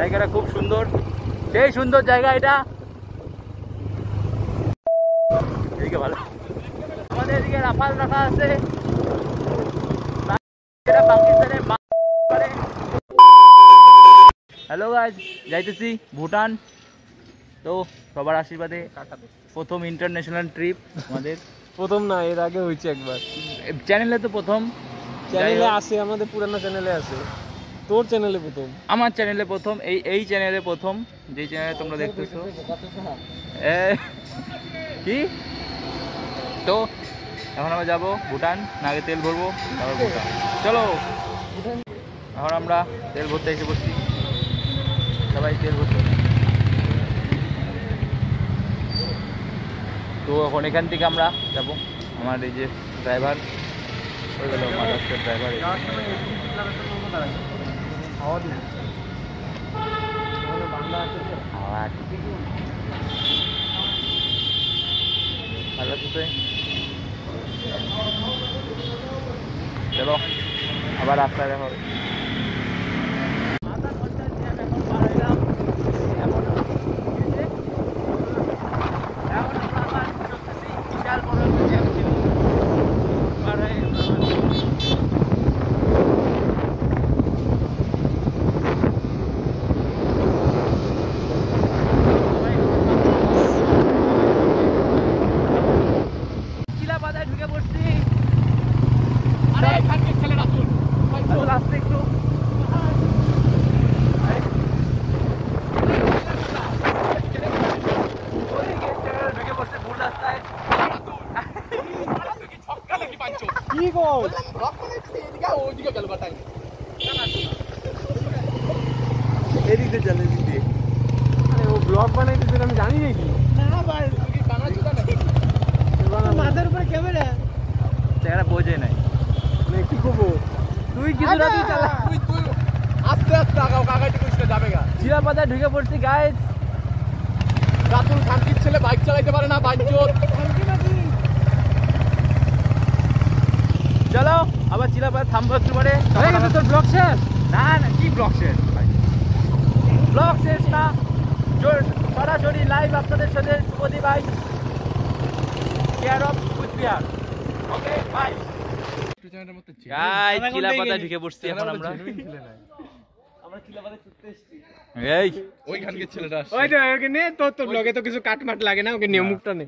জায়গাটা খুব সুন্দর, সেই সুন্দর জায়গা এটা। এদিকে ভালো, আমাদের এদিকে রাফাল রাখা আছে, হ্যালো গাইস, যাইতেছি ভুটান। তো সবার আশীর্বাদে প্রথম ইন্টারন্যাশনাল ট্রিপ আমাদের। প্রথম না, এর আগে হয়েছে একবার। চ্যানেলে তো প্রথম, চ্যানেলে আছে, আমাদের পুরানো চ্যানেলে আছে। তোর চ্যানেলে প্রথম, আমার চ্যানেলে প্রথম, এই চ্যানেলে প্রথম, যে চ্যানেলে তোমরা দেখতেছো। কি তো এখন আমরা যাবো ভুটান, না আগে তেল ভরবো তারপর ভুটান। চলো, এখন আমরা তেল ভরতে এসে পড়ছি, সবাই তেল ভরতে। তো এখন এখান থেকে আমরা যাবো, আমার এই যে ড্রাইভার হয়ে গেল, মহারাষ্ট্রের ড্রাইভার। ভালো আছে, চলো আবার রাস্তায় দেখা হবে। এদিকে চলে, এদিকে ও ব্লগ বানাইতেছে, আমি জানি নাকি? মাথার উপরে ক্যামেরা, জায়গাটা বোঝে নাই। কি করবো? তুই কিছু না, তুই চালা, তুই আস্তে আস্তে আগাও, কাকাটি কইছে যাবে গা। চিলাপাতা ঢুকে পড়ছি গাইস। রাতুল শান্তির ছেলে বাইক চালাইতে পারে না, বাঞ্চোর। চলো আবার চিলাপাতা থামবো একটু পরে। তোর ব্লগ শেষ? না না, কি ব্লগ শেষ? ব্লগ শেষ না, সরাসরি লাইভ আপনাদের সাথে সুপদি ভাই, care of Cooch Behar. Okay bye. Guys Chilapata ঢুকে পড়ছি এখন আমরা। এই ওইখানকে ছেলেটা আসছে, ওই যে ওখানে তোর ব্লগে তো কিছু কাটমাট লাগে না, ওকে নিয়ে মুখটা নে,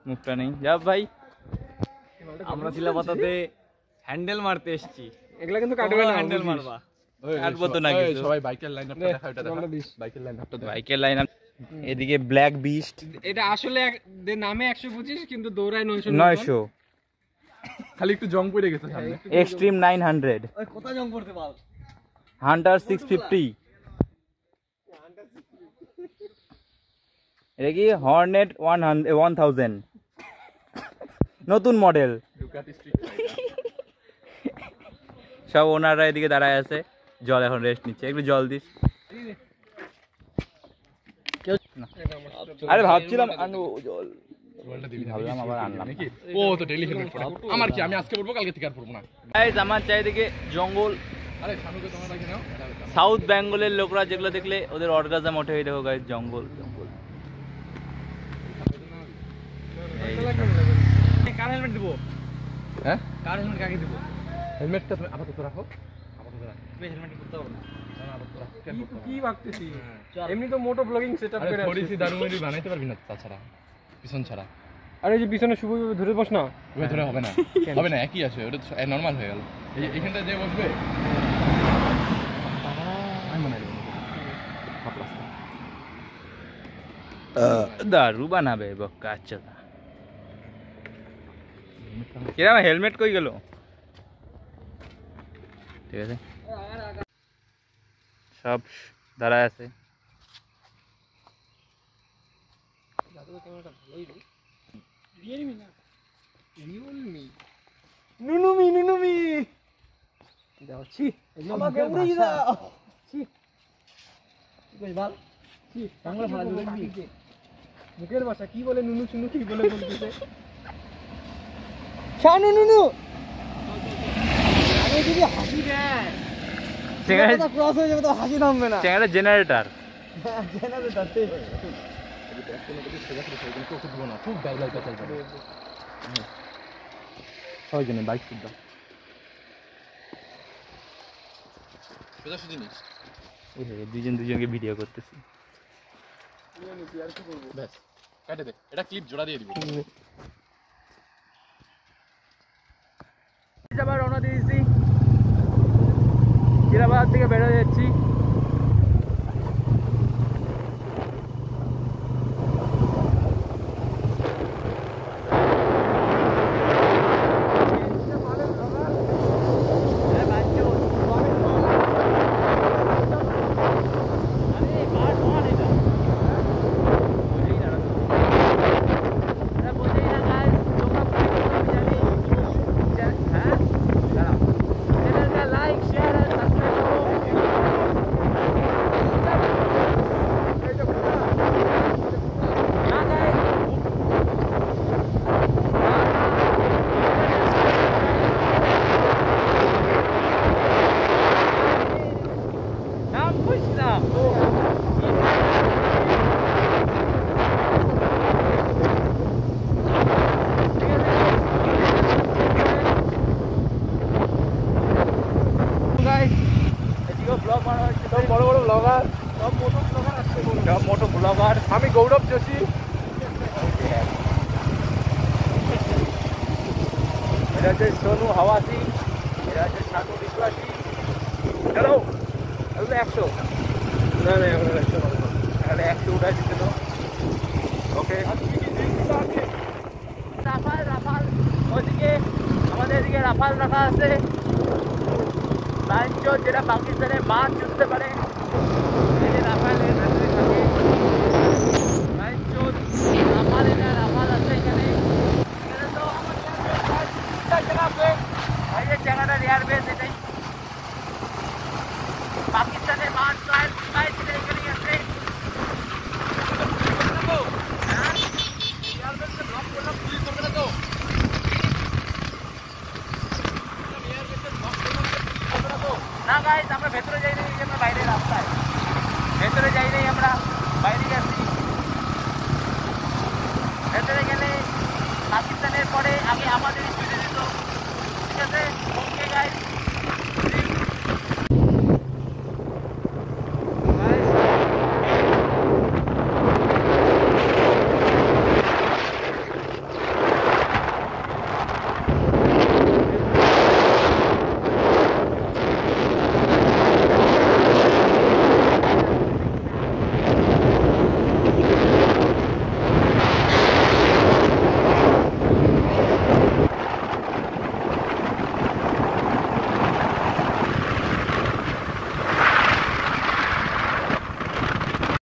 মুখটা নেই। যা ভাই, আমরা চিলাপাতাতে হ্যান্ডেল মারতে এসেছি। এগুলা কিন্তু কাটবে না, হ্যান্ডেল মারবা। কাটবো তো না কিছু। সবাই বাইকের লাইনআপটা দেখা, এটা দেখা বাইকের লাইনআপটা, বাইকের লাইনআপ। এদিকে ব্ল্যাক বিস্ট, এটা আসলে নামে 125 কিন্তু দৌড়ায় 900। খালি একটু জং পড়ে গেছে সামনে। এক্সট্রিম 900, ওই কত জং পড়তে বল। হান্টার 650, এটা কি হর্নেট 1000 নতুন মডেল। সব ওনাররা এদিকে দাঁড়ায় আছে, জল এখন রেস্ট নিচ্ছে। একটু জল দিস। আরে ভাবছিলাম জল, ভাবলাম আবার আনলাম। ও তো ডেইলি হেলমেট পরে, আমার কি, আমি আজকে পরবো, কালকে থেকে আর পরবো না। গাইস আমার চারিদিকে জঙ্গল। আরে সামনে তোমরা দেখে নাও, সাউথ বেঙ্গলের লোকরা যেগুলো দেখলে ওদের অর্গাজম ওঠে, এই দেখো গাইস জঙ্গল জঙ্গল। কার হেলমেট দিব? হ্যাঁ, কার হেলমেট কাকে দিব? হেলমেটটা তুমি আপাতত রাখো, আপাতত রাখো। তুই হেলমেট করতে হবে না, আপাতত রাখো। কি ভাবতেছি, এমনি তো মোটো ব্লগিং সেটআপ করে থোড়িসি দারুমেরি বানাইতে পারবি না তাছাড়া, পিছন ছাড়া। আরে যে পিছনে শুভ ধরে বস না, ওই ধরে হবে না, হবে না, একই আছে, ওটা নরমাল হয়ে গেল। এইখানটা যে বসবে আমি মনে হয় দারু বানাবে বক্কা। আচ্ছা কিরম হেলমেট কই গেল? ঠিক আছে, সব দাঁড়ায় আছে। নুনুমি যাচ্ছি, আমাকে উড়িয়ে দাও। মুখের ভাষা কি বলে, নুনু চুনু কি বলে বলতেছে। নুনু আমি যদি হাসি দেয় চ্যাংড়া ক্রস হয়ে যাবে তো হাসি নামবে না। চ্যাংড়া জেনারেটর। জেনারেটর ঠিক খুব ডাইলাগ পেছাল যাবে সবাই জন্য বাইক শুদ্ধ জিনিস দুজন দুজনকে ভিডিও করতেছি। ব্যাস কাটে দে, এটা ক্লিপ জোড়া দিয়ে দিব। আবার রওনা দিয়েছি, জিরাবাদ থেকে বেরোয় যাচ্ছি। আমি গৌরব যোশী, এটা হচ্ছে সোনু হাওয়াসি, এটা হচ্ছে সাধু বিশ্বাসী। চলো 100 না না 100 উঠাই দিচ্ছে তো। ওকে রাফাল ওইদিকে আমাদের এদিকে রাফাল রাখা আছে, লাইনচোর যেটা পাকিস্তানে মাছ ছুটতে পারে, রাফাল আছে এখানে। তো আমাদের জায়গাটা এয়ারবেস, এটাই পাকিস্তানের মাছ প্রায়